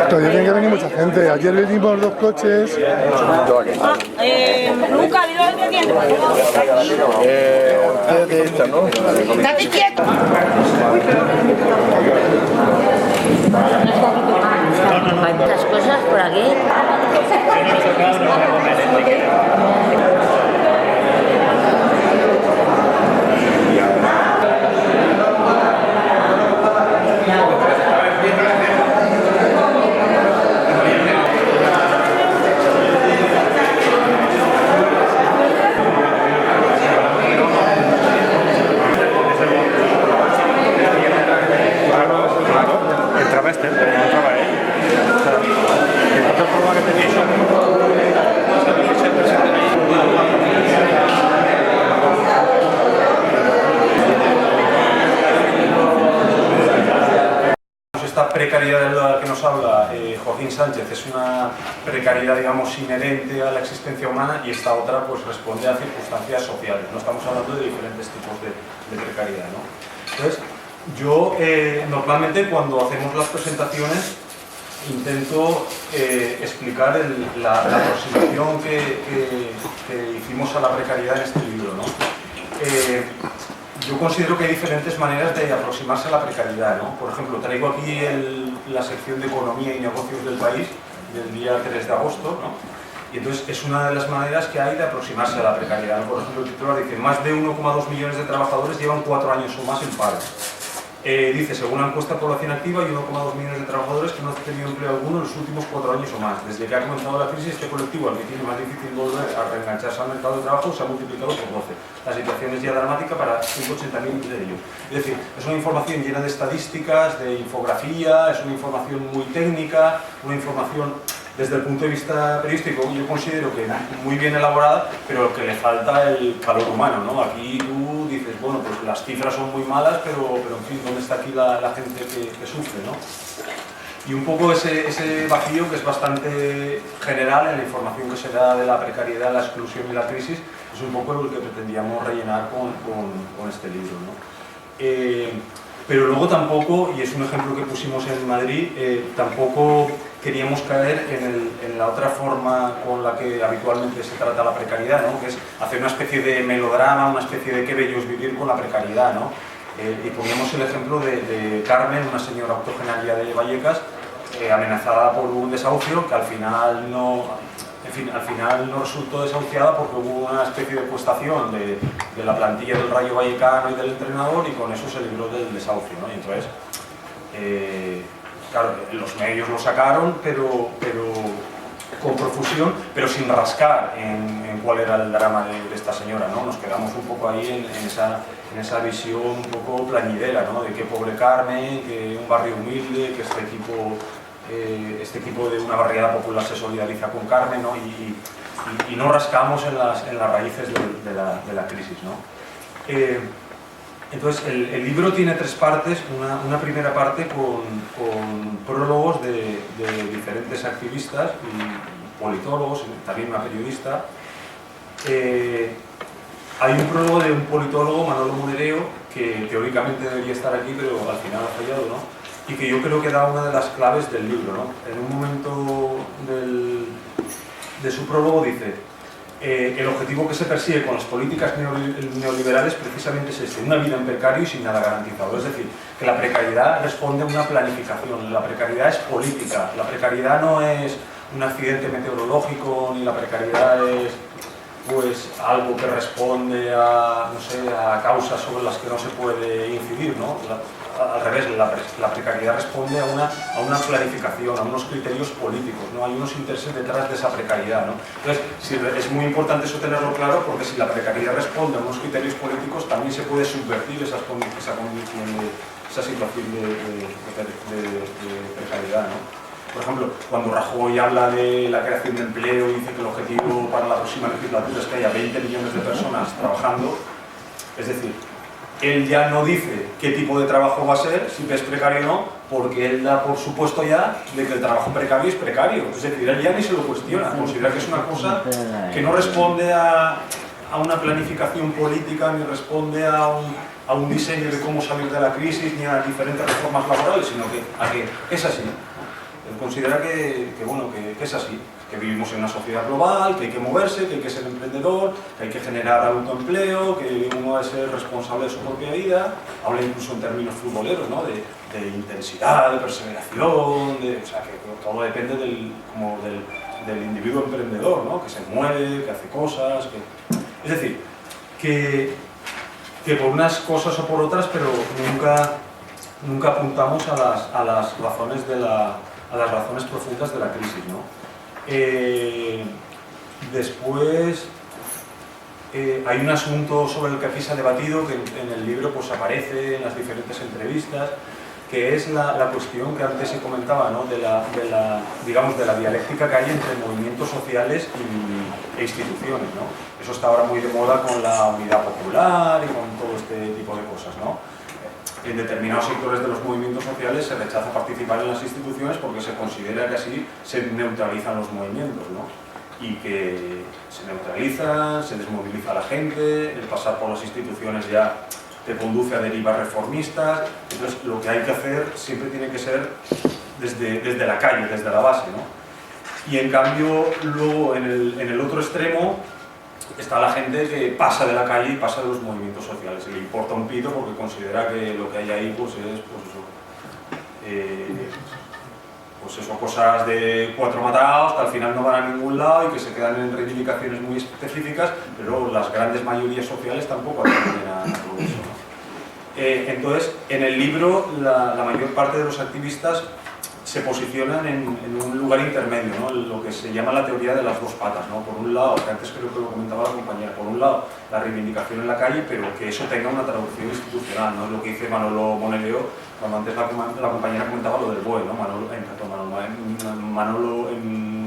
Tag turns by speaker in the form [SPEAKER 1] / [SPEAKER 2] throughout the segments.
[SPEAKER 1] Todavía tiene que venir mucha gente. Ayer vinimos 2 coches.
[SPEAKER 2] Luca, dilo al que tiene.
[SPEAKER 1] De esta, ¿no?
[SPEAKER 2] ¡Estate quieto!
[SPEAKER 3] Hay muchas cosas por aquí.
[SPEAKER 4] Esta precariedad de la que nos habla Joaquín Sánchez es una precariedad, digamos, inherente a la existencia humana, y esta otra pues responde a circunstancias sociales. No estamos hablando de diferentes tipos de precariedad, ¿no? Entonces, yo normalmente cuando hacemos las presentaciones intento explicar la aproximación que hicimos a la precariedad en este libro, ¿no? Yo considero que hay diferentes maneras de aproximarse a la precariedad, ¿no? Por ejemplo, traigo aquí la sección de Economía y Negocios del País del día 3 de agosto, ¿no? Y entonces es una de las maneras que hay de aproximarse a la precariedad. Por ejemplo, el titular dice: más de 1,2 millones de trabajadores llevan 4 años o más en paro. Dice, según la encuesta de población activa, hay 1,2 millones de trabajadores que no han tenido empleo alguno en los últimos 4 años o más. Desde que ha comenzado la crisis, este colectivo, al que tiene más difícil volver a reengancharse al mercado de trabajo, se ha multiplicado por 12. La situación es ya dramática para 180.000 de ellos. Es decir, es una información llena de estadísticas, de infografía, es una información muy técnica, una información desde el punto de vista periodístico, yo considero que muy bien elaborada, pero que le falta el calor humano, ¿no? Aquí tú dices, bueno, pues las cifras son muy malas, pero en fin, ¿dónde está aquí la gente que sufre, ¿no? Y un poco ese vacío, que es bastante general en la información que se da de la precariedad, la exclusión y la crisis, es un poco lo que pretendíamos rellenar con este libro, ¿no? Pero luego tampoco, y es un ejemplo que pusimos en Madrid, tampoco queríamos caer en la otra forma con la que habitualmente se trata la precariedad, ¿no? Que es hacer una especie de melodrama, una especie de qué bello es vivir con la precariedad, ¿no? Y poníamos el ejemplo de Carmen, una señora octogenaria de Vallecas, amenazada por un desahucio que al final no resultó desahuciada porque hubo una especie de cuestación de la plantilla del Rayo Vallecano y del entrenador, y con eso se libró del desahucio, ¿no? Y entonces, claro, los medios lo sacaron, pero con profusión, pero sin rascar en cuál era el drama de esta señora, ¿no? Nos quedamos un poco ahí en esa visión un poco plañidera, ¿no? De qué pobre Carmen, que un barrio humilde, que este equipo de una barriada popular se solidariza con Carmen, ¿no? Y no rascamos en las raíces de la crisis, ¿no? Entonces, el libro tiene 3 partes. Una primera parte con prólogos de diferentes activistas y politólogos, también una periodista. Hay un prólogo de un politólogo, Manolo Monereo, que teóricamente debería estar aquí, pero al final ha fallado, ¿no? Y que yo creo que da una de las claves del libro, ¿no? En un momento de su prólogo dice: el objetivo que se persigue con las políticas neoliberales precisamente es una vida en precario y sin nada garantizado. Es decir, que la precariedad responde a una planificación, la precariedad es política, la precariedad no es un accidente meteorológico, ni la precariedad es pues algo que responde a, no sé, a causas sobre las que no se puede incidir, ¿no? Al revés, la precariedad responde a una planificación, a unos criterios políticos, ¿no? Hay unos intereses detrás de esa precariedad, ¿no? Entonces, es muy importante eso tenerlo claro, porque si la precariedad responde a unos criterios políticos, también se puede subvertir esa situación de precariedad, ¿no? Por ejemplo, cuando Rajoy habla de la creación de empleo y dice que el objetivo para la próxima legislatura es que haya 20 millones de personas trabajando, es decir, él ya no dice qué tipo de trabajo va a ser, si es precario o no, porque él da por supuesto ya de que el trabajo precario es precario. Es decir, él ya ni se lo cuestiona, considera que es una cosa que no responde a una planificación política, ni responde a un diseño de cómo salir de la crisis, ni a diferentes reformas laborales, sino que es así. Él considera que es así, que vivimos en una sociedad global, que hay que moverse, que hay que ser emprendedor, que hay que generar autoempleo, que uno ha de ser responsable de su propia vida. Habla incluso en términos futboleros, ¿no? de intensidad, de perseveración, o sea, que todo depende del individuo emprendedor, ¿no? Que se mueve, que hace cosas, es decir, que por unas cosas o por otras, pero nunca apuntamos a las razones a las razones profundas de la crisis, ¿no? Después hay un asunto sobre el que aquí se ha debatido, que en el libro pues aparece en las diferentes entrevistas, que es la cuestión que antes se comentaba, ¿no? de la dialéctica que hay entre movimientos sociales e instituciones, ¿no? Eso está ahora muy de moda con la unidad popular y con todo este tipo de cosas, ¿no? En determinados sectores de los movimientos sociales se rechaza participar en las instituciones porque se considera que así se neutralizan los movimientos, ¿no? Y que se neutralizan, se desmoviliza a la gente, el pasar por las instituciones ya te conduce a derivas reformistas. Entonces lo que hay que hacer siempre tiene que ser desde la calle, desde la base, ¿no? Y en cambio luego en el otro extremo está la gente que pasa de la calle y pasa de los movimientos sociales y le importa un pito porque considera que lo que hay ahí pues es cosas de 4 matados que al final no van a ningún lado y que se quedan en reivindicaciones muy específicas, pero las grandes mayorías sociales tampoco atienden a todo eso, ¿no? Entonces, en el libro la mayor parte de los activistas se posicionan en un lugar intermedio, ¿no? Lo que se llama la teoría de las dos patas, ¿no? Por un lado, que antes creo que lo comentaba la compañera, por un lado la reivindicación en la calle, pero que eso tenga una traducción institucional, ¿no? Es lo que dice Manolo Monedeo, cuando antes la compañera comentaba lo del BOE, ¿no? Manolo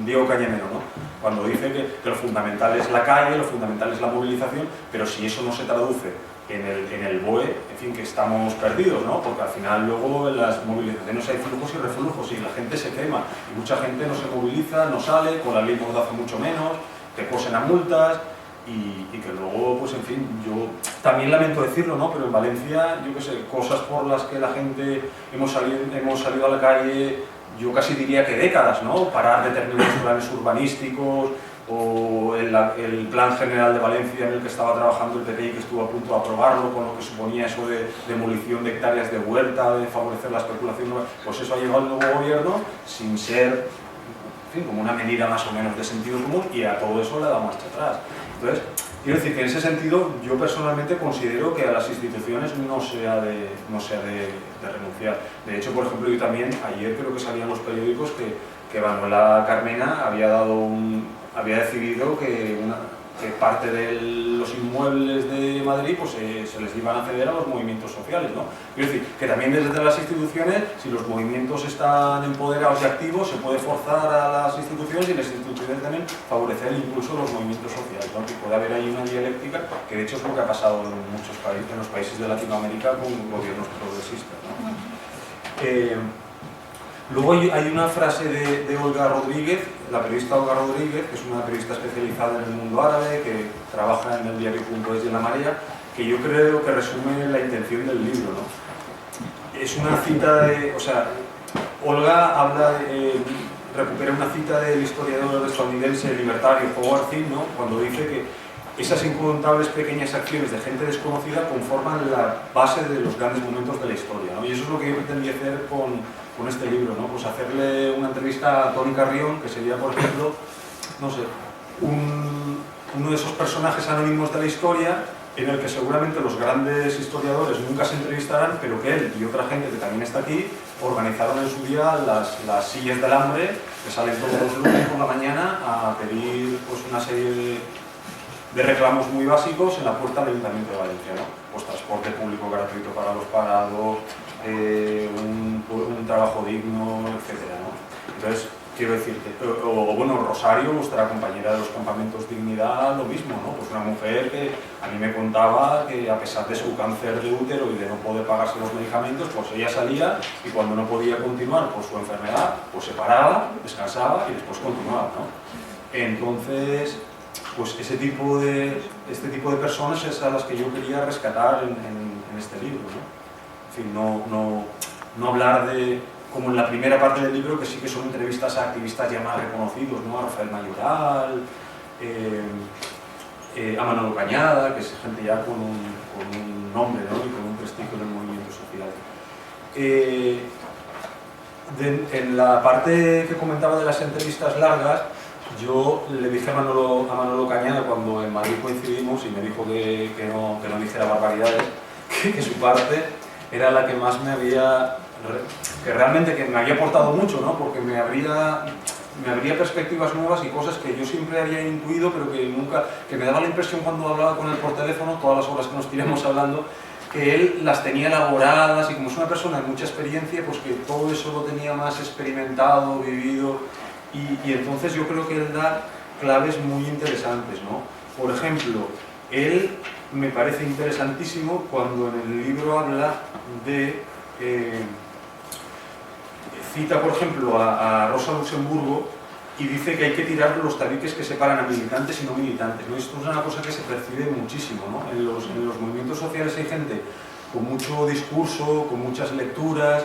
[SPEAKER 4] Diego Cañamero, ¿no? Cuando dice que lo fundamental es la calle, lo fundamental es la movilización, pero si eso no se traduce en el BOE, en fin, que estamos perdidos, ¿no? Porque al final luego en las movilizaciones hay flujos y reflujos y la gente se quema y mucha gente no se moviliza, no sale, con la ley Mordaza mucho menos, que posen a multas y que luego, pues en fin, yo también lamento decirlo, ¿no? Pero en Valencia, yo qué sé, cosas por las que la gente hemos salido a la calle, yo casi diría que décadas, ¿no? Parar determinados planes urbanísticos, o el Plan General de Valencia en el que estaba trabajando el PP y que estuvo a punto de aprobarlo, con lo que suponía eso de demolición de hectáreas de huerta, de favorecer la especulación, pues eso ha llegado al nuevo gobierno sin ser, en fin, como una medida más o menos de sentido común, y a todo eso le da marcha atrás. Entonces, quiero decir que en ese sentido yo personalmente considero que a las instituciones no se ha de renunciar. De hecho, por ejemplo, yo también, ayer creo que salían los periódicos que Manuela Carmena había decidido que parte de los inmuebles de Madrid pues, se les iban a ceder a los movimientos sociales, ¿no? Quiero decir, que también desde las instituciones, si los movimientos están empoderados y activos, se puede forzar a las instituciones y las instituciones también favorecer el impulso de los movimientos sociales, ¿no? Que puede haber ahí una dialéctica, que de hecho es lo que ha pasado en muchos países, en los países de Latinoamérica con gobiernos progresistas, ¿no? Luego hay una frase de Olga Rodríguez, la periodista Olga Rodríguez, que es una periodista especializada en el mundo árabe, que trabaja en el diario.es y en La Marea, que yo creo que resume la intención del libro, ¿no? Es una cita o sea, Olga recupera una cita del historiador estadounidense libertario Howard Zinn, ¿no? Cuando dice que esas incontables pequeñas acciones de gente desconocida conforman la base de los grandes momentos de la historia, ¿no? Y eso es lo que yo pretendí hacer con este libro, ¿no? Pues hacerle una entrevista a Toni Carrión, que sería, por ejemplo, no sé, uno de esos personajes anónimos de la historia en el que seguramente los grandes historiadores nunca se entrevistarán, pero que él y otra gente que también está aquí organizaron en su día las sillas del hambre, que salen todos los lunes por la mañana a pedir pues, una serie de reclamos muy básicos en la puerta del Ayuntamiento de Valencia, ¿no? Pues transporte público gratuito para los parados, un trabajo digno, etcétera, ¿no? Entonces, quiero decirte, o bueno, Rosario, vuestra compañera de los campamentos Dignidad, lo mismo, ¿no? Pues una mujer que a mí me contaba que a pesar de su cáncer de útero y de no poder pagarse los medicamentos, pues ella salía y cuando no podía continuar por su enfermedad, pues se paraba, descansaba y después continuaba, ¿no? Entonces, pues este tipo de personas es a las que yo quería rescatar en este libro, ¿no? En fin, no hablar de, como en la primera parte del libro, que sí que son entrevistas a activistas ya más reconocidos, ¿no? A Rafael Mayoral, a Manolo Cañada, que es gente ya con un nombre, ¿no? Y con un prestigio en el movimiento social. En la parte que comentaba de las entrevistas largas, yo le dije a Manolo Cañada cuando en Madrid coincidimos y me dijo que no dijera barbaridades, que su parte era la que más me había, que realmente que me había aportado mucho, ¿no? Porque me abría perspectivas nuevas y cosas que yo siempre había intuido, pero que me daba la impresión cuando hablaba con él por teléfono, todas las horas que nos tiramos hablando, que él las tenía elaboradas y como es una persona de mucha experiencia, pues que todo eso lo tenía más experimentado, vivido. Y entonces yo creo que él da claves muy interesantes, ¿no? Por ejemplo, él me parece interesantísimo cuando en el libro habla de... cita, por ejemplo, a Rosa Luxemburgo y dice que hay que tirar los tabiques que separan a militantes y no militantes, ¿no? Esto es una cosa que se percibe muchísimo, ¿no? En los movimientos sociales hay gente con mucho discurso, con muchas lecturas,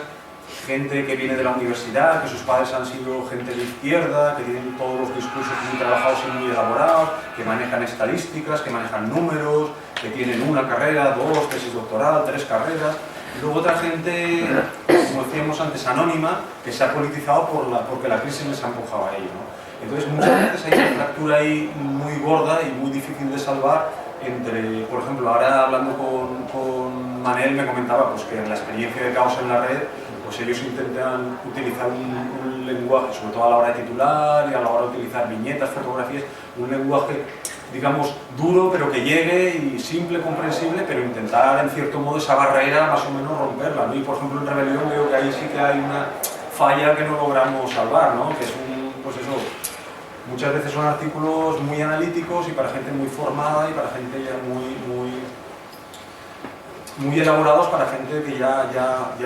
[SPEAKER 4] gente que viene de la universidad, que sus padres han sido gente de izquierda, que tienen todos los discursos muy trabajados y muy elaborados, que manejan estadísticas, que manejan números, que tienen una carrera, 2, tesis doctoral, 3 carreras. Luego otra gente, como decíamos antes, anónima, que se ha politizado porque la crisis les ha empujado a ello, ¿no? Entonces muchas veces hay una fractura ahí muy gorda y muy difícil de salvar entre, por ejemplo, ahora hablando con Manel me comentaba pues, que en la experiencia de Caos en la Red, pues ellos intentan utilizar un lenguaje, sobre todo a la hora de titular y a la hora de utilizar viñetas, fotografías, un lenguaje, digamos, duro, pero que llegue y simple, comprensible, pero intentar, en cierto modo, esa barrera más o menos romperla, ¿no? Y, por ejemplo, en Rebelión veo que ahí sí que hay una falla que no logramos salvar, ¿no? Que es pues eso, muchas veces son artículos muy analíticos y para gente muy formada y para gente ya muy elaborados, para gente que ya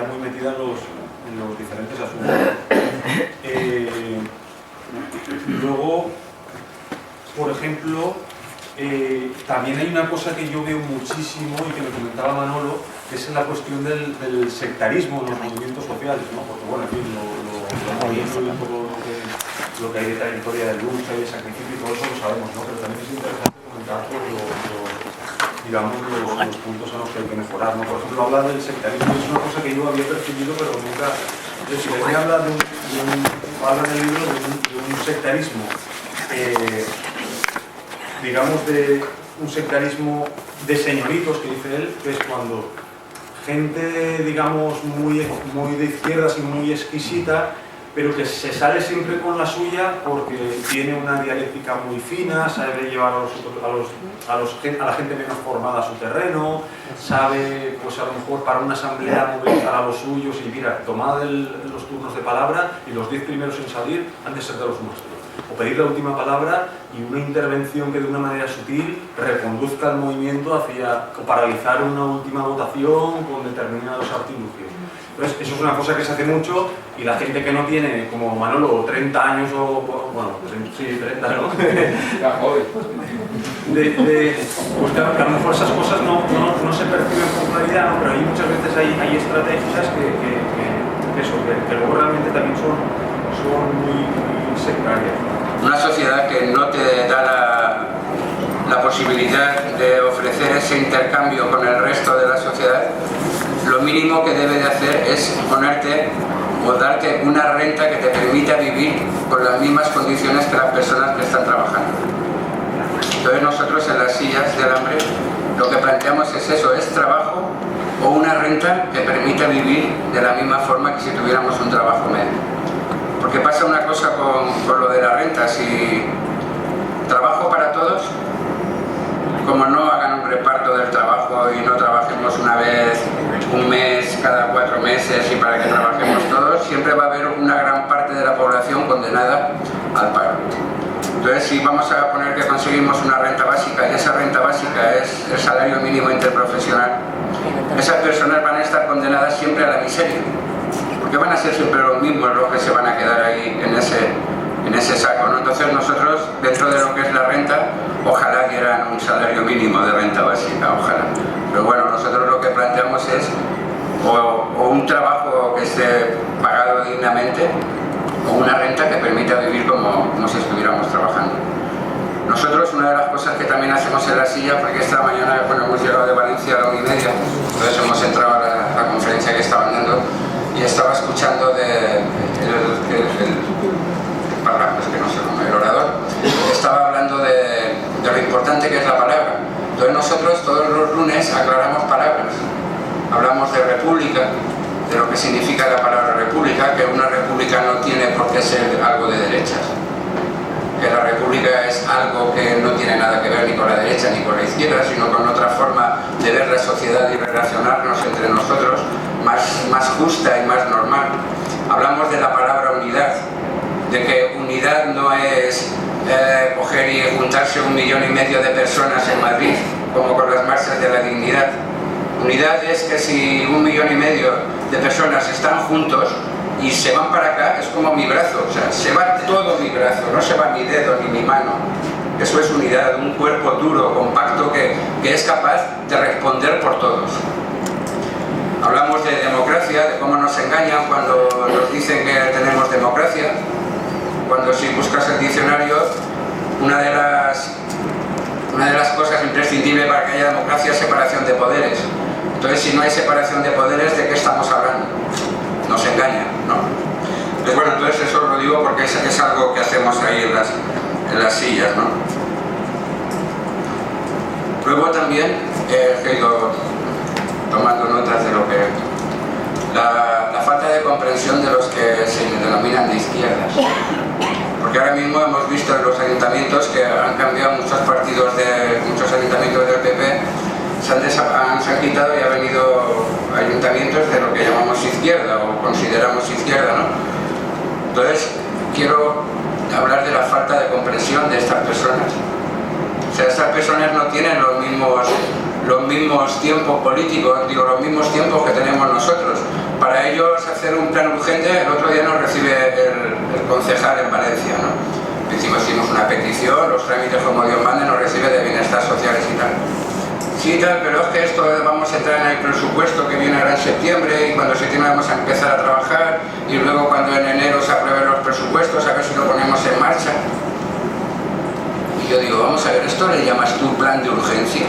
[SPEAKER 4] muy metida en los diferentes asuntos. Luego, por ejemplo, también hay una cosa que yo veo muchísimo y que me comentaba Manolo, que es la cuestión del sectarismo en los movimientos sociales, ¿no? Porque, bueno, en fin, lo visto y todo lo que hay de trayectoria de lucha y de sacrificio y todo eso lo sabemos, ¿no? Pero también es interesante comentar los puntos en los que hay que mejorar, ¿no? Por ejemplo, hablar del sectarismo es una cosa que yo había percibido, pero nunca... Entonces, si habla habla en el libro de un sectarismo, digamos de un sectarismo de señoritos, que dice él, que es cuando gente, digamos, muy de izquierdas y muy exquisita, pero que se sale siempre con la suya porque tiene una dialéctica muy fina, sabe llevar a la gente menos formada a su terreno, sabe, pues a lo mejor para una asamblea movilizar a los suyos y mira, tomad los turnos de palabra y los 10 primeros en salir han de ser de los nuestros. O pedir la última palabra y una intervención que de una manera sutil reconduzca el movimiento hacia paralizar una última votación con determinados artilugios. Entonces, eso es una cosa que se hace mucho y la gente que no tiene, como Manolo, 30 años o, bueno, sí, 30, ¿no? Pues claro, que a lo mejor esas cosas no se perciben con claridad, ¿no? Pero hay muchas veces hay estrategias que luego realmente también son muy sectarias.
[SPEAKER 5] Una sociedad que no te da la posibilidad de ofrecer ese intercambio con el resto de la sociedad, lo mínimo que debe de hacer es ponerte o darte una renta que te permita vivir con las mismas condiciones que las personas que están trabajando. Entonces nosotros en las sillas del hambre lo que planteamos es eso, es trabajo o una renta que permita vivir de la misma forma que si tuviéramos un trabajo medio. Porque pasa una cosa con lo de la renta, si trabajo para todos, como no hagan un reparto del trabajo y no trabajemos una vez, un mes, cada 4 meses y para que trabajemos todos, siempre va a haber una gran parte de la población condenada al paro. Entonces, si vamos a poner que conseguimos una renta básica y esa renta básica es el salario mínimo interprofesional, esas personas van a estar condenadas siempre a la miseria, porque van a ser siempre los mismos los que se van a quedar ahí en ese saco, ¿no? Entonces nosotros, dentro de lo que es la renta, ojalá dieran un salario mínimo de renta básica, ojalá. Pero bueno, nosotros lo que planteamos es o un trabajo que esté pagado dignamente, o una renta que permita vivir como si estuviéramos trabajando. Nosotros, una de las cosas que también hacemos en la silla, porque esta mañana hemos llegado de Valencia a la 1:30, entonces hemos entrado a la conferencia que estaban dando y estaba escuchando el orador, estaba hablando de lo importante que es la palabra. Entonces nosotros todos los lunes aclaramos palabras, hablamos de república, de lo que significa la palabra república, que una república no tiene por qué ser algo de derechas, que la república es algo que no tiene nada que ver ni con la derecha ni con la izquierda, sino con otra forma de ver la sociedad y relacionarnos entre nosotros más justa y más normal. Hablamos de la palabra unidad, de que unidad no es coger y juntarse 1,5 millones de personas en Madrid, como con las marchas de la dignidad. Unidad es que si 1,5 millones de personas están juntos y se van para acá, es como mi brazo, o sea, se va todo mi brazo, no se va mi dedo ni mi mano. Eso es unidad, un cuerpo duro, compacto, que es capaz de responder por todos. Hablamos de democracia, de cómo nos engañan cuando nos dicen que tenemos democracia, cuando si buscas el diccionario, una de las cosas imprescindibles para que haya democracia es separación de poderes. Entonces, si no hay separación de poderes, ¿de qué estamos hablando? Nos engañan, ¿no? Entonces, bueno, entonces eso lo digo porque es algo que hacemos ahí en las sillas, ¿no? Luego también he ido tomando notas de lo que... La falta de comprensión de los que se denominan de izquierdas. Porque ahora mismo hemos visto en los ayuntamientos que han cambiado muchos ayuntamientos del PP, se han quitado y ha venido ayuntamientos de lo que llamamos izquierda o consideramos izquierda, ¿no? Entonces quiero hablar de la falta de comprensión de estas personas. O sea, estas personas no tienen los mismos tiempos políticos, digo, los mismos tiempos que tenemos nosotros. Para ellos hacer un plan urgente, el otro día nos recibe el concejal en Valencia, ¿no? Hicimos una petición, los trámites como Dios mande, nos recibe de bienestar sociales y tal. Sí, tal, pero es que esto vamos a entrar en el presupuesto que viene ahora en septiembre y cuando septiembre vamos a empezar a trabajar y luego cuando en enero se aprueben los presupuestos a ver si lo ponemos en marcha. Y yo digo, vamos a ver, ¿esto le llamas tú plan de urgencia?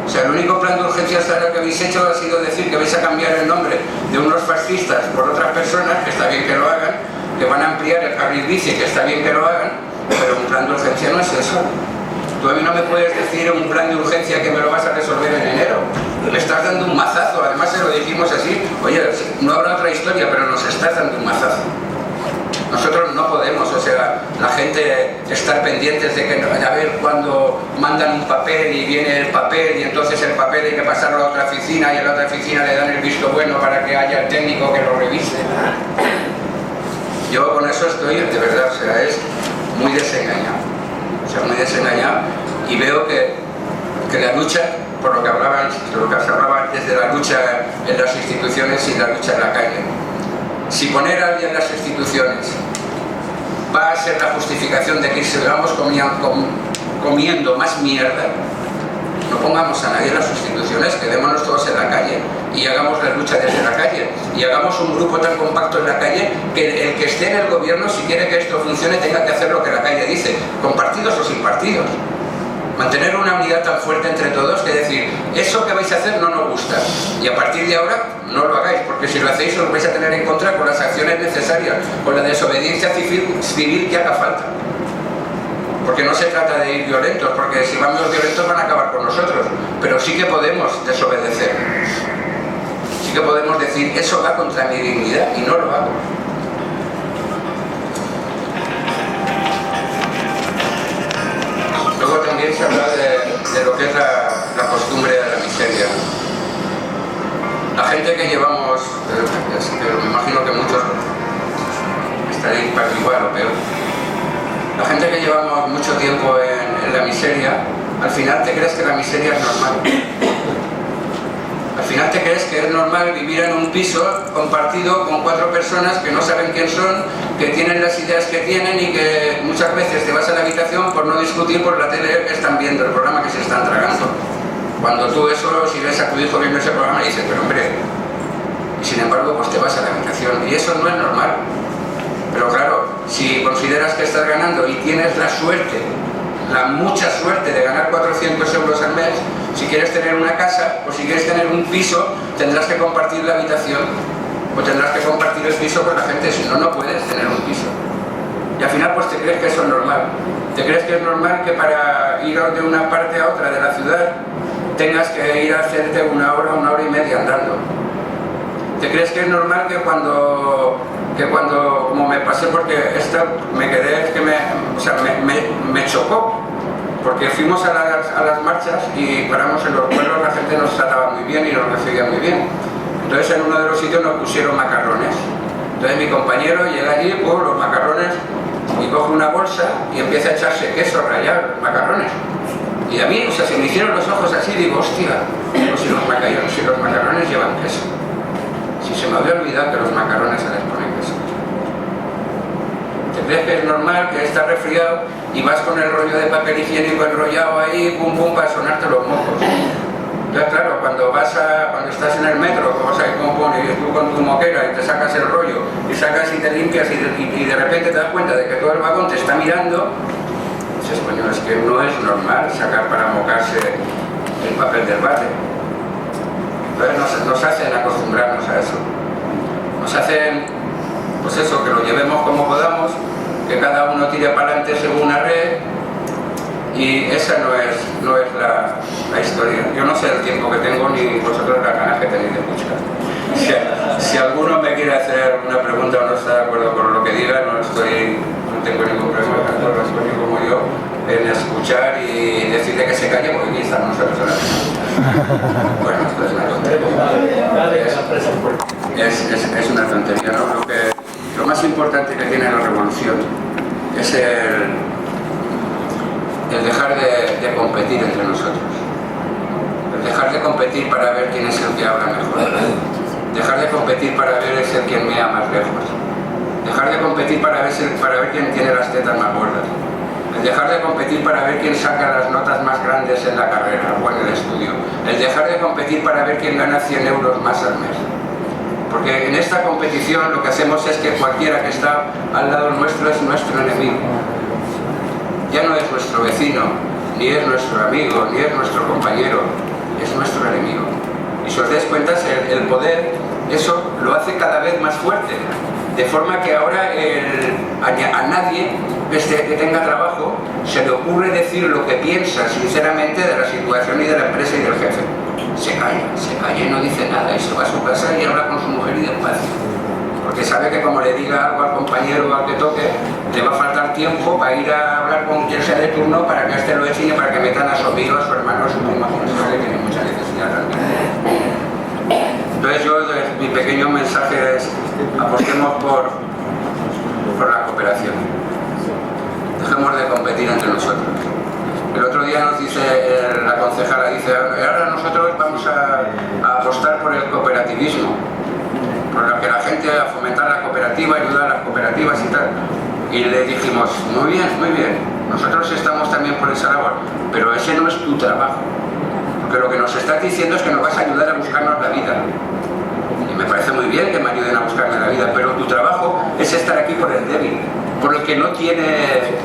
[SPEAKER 5] O sea, el único plan de urgencia hasta ahora que habéis hecho ha sido decir que vais a cambiar el nombre de unos fascistas por otras personas, que está bien que lo hagan, que van a ampliar el carril bici, que está bien que lo hagan, pero un plan de urgencia no es eso. Tú a mí no me puedes decir un plan de urgencia que me lo vas a resolver en enero. Me estás dando un mazazo, además se lo dijimos así, oye, no habrá otra historia, pero nos estás dando un mazazo. Nosotros no podemos, o sea, la gente estar pendientes de que a ver cuando mandan un papel y viene el papel y entonces el papel hay que pasarlo a otra oficina y a la otra oficina le dan el visto bueno para que haya el técnico que lo revise. Yo con eso estoy, de verdad, o sea, es muy desengañado. O sea, muy desengañado y veo que la lucha, por lo que se hablaba antes de la lucha en las instituciones y la lucha en la calle. Si poner a alguien en las instituciones va a ser la justificación de que sigamos comiendo más mierda, no pongamos a nadie en las instituciones, quedémonos todos en la calle y hagamos la lucha desde la calle y hagamos un grupo tan compacto en la calle que el que esté en el gobierno, si quiere que esto funcione, tenga que hacer lo que la calle dice, con partidos o sin partidos. Mantener una unidad tan fuerte entre todos que decir, eso que vais a hacer no nos gusta y a partir de ahora no lo hagáis, porque si lo hacéis os vais a tener en contra con las acciones necesarias, con la desobediencia civil que haga falta. porque no se trata de ir violentos, porque si vamos violentos van a acabar con nosotros, pero sí que podemos desobedecer, sí que podemos decir eso va contra mi dignidad y no lo hago. Luego también se habla de lo que es la costumbre de la miseria. La gente que llevamos, me imagino que muchos estaréis para igual o peor, la gente que llevamos mucho tiempo en la miseria, al final te crees que la miseria es normal. Al final te crees que es normal vivir en un piso compartido con 4 personas que no saben quién son, que tienen las ideas que tienen y que muchas veces te vas a la habitación por no discutir por la tele que están viendo, el programa que se están tragando. Cuando tú eso, si ves a tu hijo viendo ese programa, dices, pero hombre, y sin embargo pues te vas a la habitación, y eso no es normal. Pero claro, si consideras que estás ganando y tienes la suerte, la mucha suerte de ganar 400 euros al mes, si quieres tener una casa o si quieres tener un piso, tendrás que compartir la habitación o tendrás que compartir el piso con la gente, si no, no puedes tener un piso. Y al final pues te crees que eso es normal. Te crees que es normal que para ir de una parte a otra de la ciudad tengas que ir a hacerte una hora y media andando. ¿Te crees que es normal que cuando como me pasé, porque esto me quedé, que me chocó, porque fuimos a las marchas y paramos en los pueblos, la gente nos trataba muy bien y nos recibía muy bien. Entonces en uno de los sitios nos pusieron macarrones. Entonces mi compañero llega allí, los macarrones, y coge una bolsa y empieza a echarse queso rallado, macarrones. Y a mí, se me hicieron los ojos así, digo, hostia, si los macarrones llevan queso. Si se me había olvidado que los macarrones se les ponen queso. ¿Te crees que es normal que estás resfriado y vas con el rollo de papel higiénico enrollado ahí, pum pum, para sonarte los mocos? Entonces claro, cuando estás en el metro, vas ahí y tú con tu moquera y te sacas el rollo, y sacas y te limpias y de repente te das cuenta de que todo el vagón te está mirando, dices, coño, es que no es normal sacar para mocarse el papel del váter. Entonces nos hacen acostumbrarnos a eso. Nos hacen, pues eso, que lo llevemos como podamos, que cada uno tire para adelante según una red, y esa no es la historia. Yo no sé el tiempo que tengo ni vosotros las ganas que tenéis de escuchar. Si alguno me quiere hacer una pregunta o no está de acuerdo con lo que diga, no tengo ningún problema, tanto Rasconi como yo, en escuchar y decirle que se calle, porque aquí están nosotros ahora. Bueno, esto es una tontería. Es una tontería, ¿no? Creo que lo más importante que tiene la revolución es el dejar de competir entre nosotros. El dejar de competir para ver quién es el que habla mejor. Dejar de competir para ver es el quien mea más lejos. Dejar de competir para ver quién tiene las tetas más gordas. El dejar de competir para ver quién saca las notas más grandes en la carrera o en el estudio. El dejar de competir para ver quién gana 100 euros más al mes. Porque en esta competición lo que hacemos es que cualquiera que está al lado nuestro es nuestro enemigo. Ya no es nuestro vecino, ni es nuestro amigo, ni es nuestro compañero, es nuestro enemigo. Y si os dais cuenta, el poder, eso lo hace cada vez más fuerte. De forma que ahora a nadie que tenga trabajo se le ocurre decir lo que piensa sinceramente de la situación y de la empresa y del jefe. Se calla y no dice nada y se va a su casa y habla con su mujer y despacio. Porque sabe que como le diga algo al compañero o al que toque, le va a faltar tiempo para ir a hablar con quien sea de turno para que este lo enseñe, para que metan a su amigo, a su hermano, a su primo, que tiene mucha necesidad también. Entonces yo, mi pequeño mensaje es, apostemos por la cooperación. Dejemos de competir entre nosotros. El otro día nos dice la concejala, dice, ahora nosotros vamos a apostar por el cooperativismo, por lo que la gente, a fomentar la cooperativa, ayudar a las cooperativas y tal. Y le dijimos, muy bien, nosotros estamos también por esa labor, pero ese no es tu trabajo. Porque lo que nos estás diciendo es que nos vas a ayudar a buscarnos la vida. Y me parece muy bien que me ayuden a buscarme la vida, pero tu trabajo es estar aquí por el débil, por el que no tiene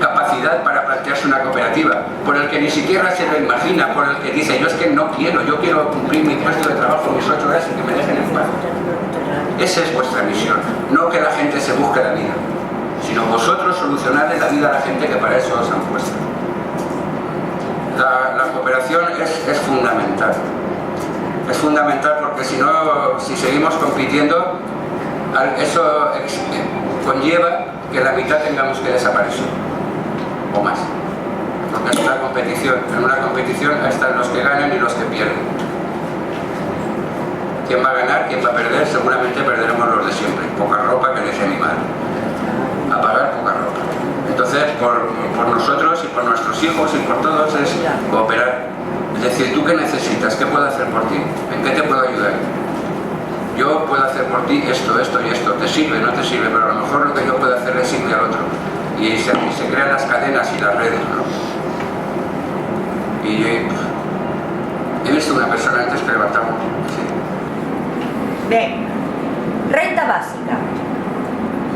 [SPEAKER 5] capacidad para plantearse una cooperativa, por el que ni siquiera se lo imagina, por el que dice, yo es que no quiero, yo quiero cumplir mi puesto de trabajo, mis 8 horas y que me dejen en paz. Esa es vuestra misión, no que la gente se busque la vida. sino vosotros solucionarle la vida a la gente que para eso os han puesto. La cooperación es fundamental. Es fundamental porque si seguimos compitiendo, eso conlleva que la mitad tengamos que desaparecer, o más. Porque en una competición están los que ganan y los que pierden. ¿Quién va a ganar? ¿Quién va a perder? Seguramente perderemos los de siempre. Poca ropa, que dice mi madre. A pagar poca ropa. Entonces, por nosotros y por nuestros hijos y por todos es cooperar. Es decir, ¿tú qué necesitas? ¿Qué puedo hacer por ti? ¿En qué te puedo ayudar? Yo puedo hacer por ti esto, esto y esto. ¿Te sirve? No te sirve, pero a lo mejor lo que yo puedo hacer le sirve al otro. Y se crean las cadenas y las redes, ¿no? Y he visto una persona antes que levantaba. Sí.
[SPEAKER 3] Bien, renta básica.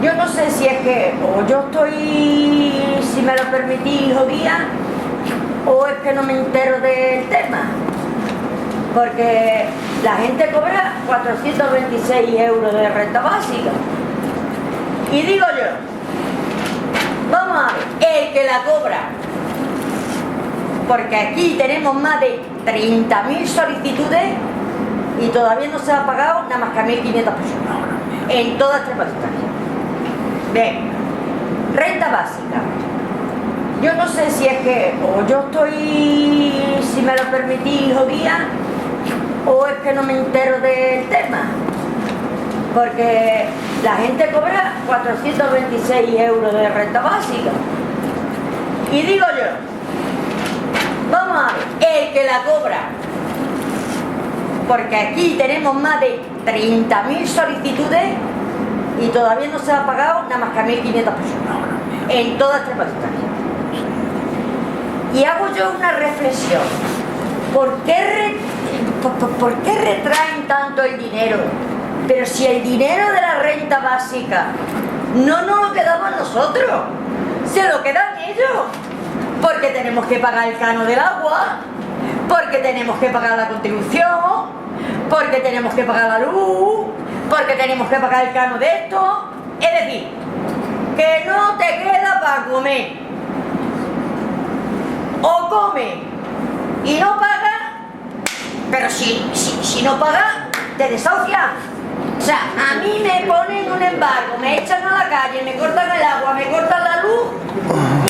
[SPEAKER 3] Yo no sé si es que o yo estoy, si me lo permitís, jodida, o es que no me entero del tema. Porque la gente cobra 426 euros de renta básica. Y digo yo, vamos a ver, el que la cobra, porque aquí tenemos más de 30.000 solicitudes y todavía no se ha pagado nada más que a 1.500 personas en toda Extremadura. Bien, renta básica. Yo no sé si es que o yo estoy, si me lo permitís, jodida, o es que no me entero del tema. Porque la gente cobra 426 euros de renta básica. Y digo yo, vamos a ver, el que la cobra, porque aquí tenemos más de 30.000 solicitudes y todavía no se ha pagado nada más que a 1.500 personas en toda Extremadura. Y hago yo una reflexión. ¿Por qué retraen tanto el dinero? Pero si el dinero de la renta básica no nos lo quedamos nosotros, se lo quedan ellos. Porque tenemos que pagar el canon del agua, porque tenemos que pagar la contribución, porque tenemos que pagar la luz, porque tenemos que pagar el canon de esto. Es decir, que no te queda para comer. O come y no paga, pero si no paga, te desahucian. O sea, a mí me ponen un embargo, me echan a la calle, me cortan el agua, me cortan la luz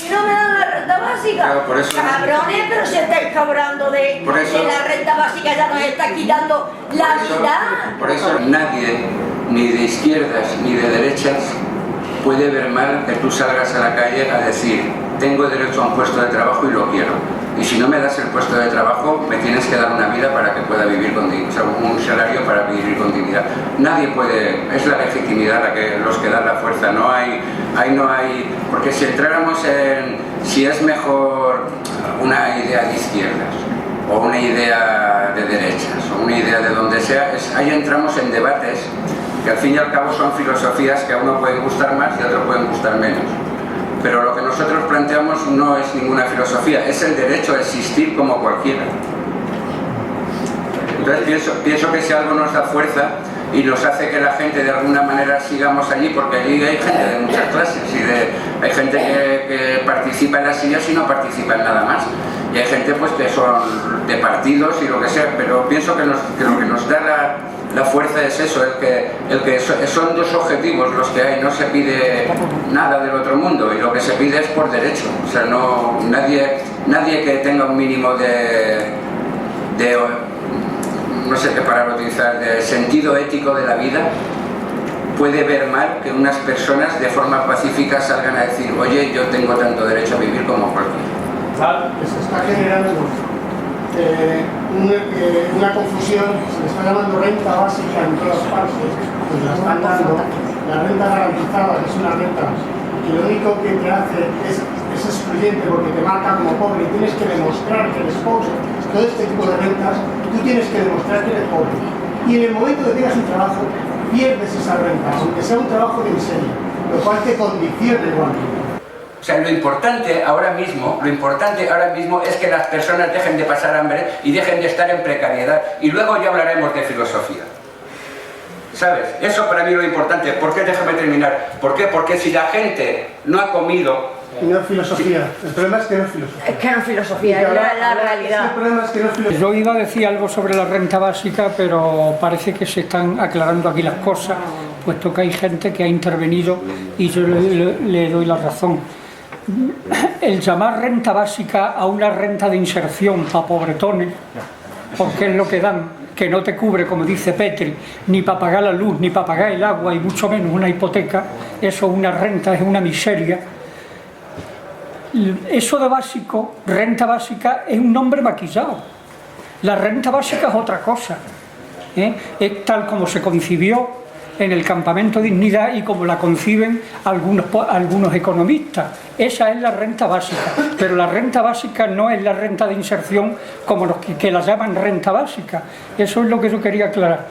[SPEAKER 3] y no me dan la renta básica.
[SPEAKER 5] Claro, por eso
[SPEAKER 3] cabrones, pero si estáis cobrando de la renta básica, ya nos está quitando la vida.
[SPEAKER 5] Por eso nadie, ni de izquierdas ni de derechas, puede ver mal que tú salgas a la calle a decir: tengo derecho a un puesto de trabajo y lo quiero. Y si no me das el puesto de trabajo, me tienes que dar una vida para que pueda vivir con dignidad, o sea, un salario para vivir con dignidad. Nadie puede, es la legitimidad los que dan la fuerza, ahí no hay, porque si entráramos en si es mejor una idea de izquierdas, o una idea de derechas, o una idea de donde sea, ahí entramos en debates que al fin y al cabo son filosofías que a uno pueden gustar más y a otro pueden gustar menos. Pero lo que nosotros planteamos no es ninguna filosofía, es el derecho a existir como cualquiera. Entonces pienso que si algo nos da fuerza y nos hace que la gente de alguna manera sigamos allí, porque allí hay gente de muchas clases, hay gente que participa en las sillas y no participa en nada más. Y hay gente pues que son de partidos y lo que sea, pero pienso que lo que nos da la fuerza es eso, el que son dos objetivos los que hay, no se pide nada del otro mundo y lo que se pide es por derecho, o sea, nadie que tenga un mínimo de no sé qué palabra utilizar, de sentido ético de la vida, puede ver mal que unas personas de forma pacífica salgan a decir: oye, yo tengo tanto derecho a vivir como cualquiera.
[SPEAKER 6] Se está generando una confusión, se le está llamando renta básica en todas partes, pues la están dando, la renta garantizada, que es una renta que lo único que te hace es excluyente porque te marca como pobre y tienes que demostrar que eres pobre. Todo este tipo de rentas, tú tienes que demostrar que eres pobre. Y en el momento que tengas un trabajo, pierdes esa renta, aunque sea un trabajo de miseria, lo cual te condiciona igualmente.
[SPEAKER 5] O sea, lo importante ahora mismo es que las personas dejen de pasar hambre y dejen de estar en precariedad. Y luego ya hablaremos de filosofía. ¿Sabes? Eso para mí es lo importante. ¿Por qué? Déjame terminar. ¿Por qué? Porque si la gente no ha comido...
[SPEAKER 6] Y no es filosofía. El problema es que no es filosofía.
[SPEAKER 3] Es que no es filosofía, es la realidad.
[SPEAKER 6] El problema es que no es filosofía.
[SPEAKER 7] Yo iba a decir algo sobre la renta básica, pero parece que se están aclarando aquí las cosas, puesto que hay gente que ha intervenido y yo le doy la razón. El llamar renta básica a una renta de inserción para pobretones, porque es lo que dan, que no te cubre, como dice Petri, ni para pagar la luz, ni para pagar el agua, y mucho menos una hipoteca, eso es una renta, es una miseria. Eso de básico, renta básica, es un nombre maquillado. La renta básica es otra cosa, ¿eh? Es tal como se concibió en el Campamento Dignidad y como la conciben algunos economistas. Esa es la renta básica, pero la renta básica no es la renta de inserción como los que la llaman renta básica. Eso es lo que yo quería aclarar.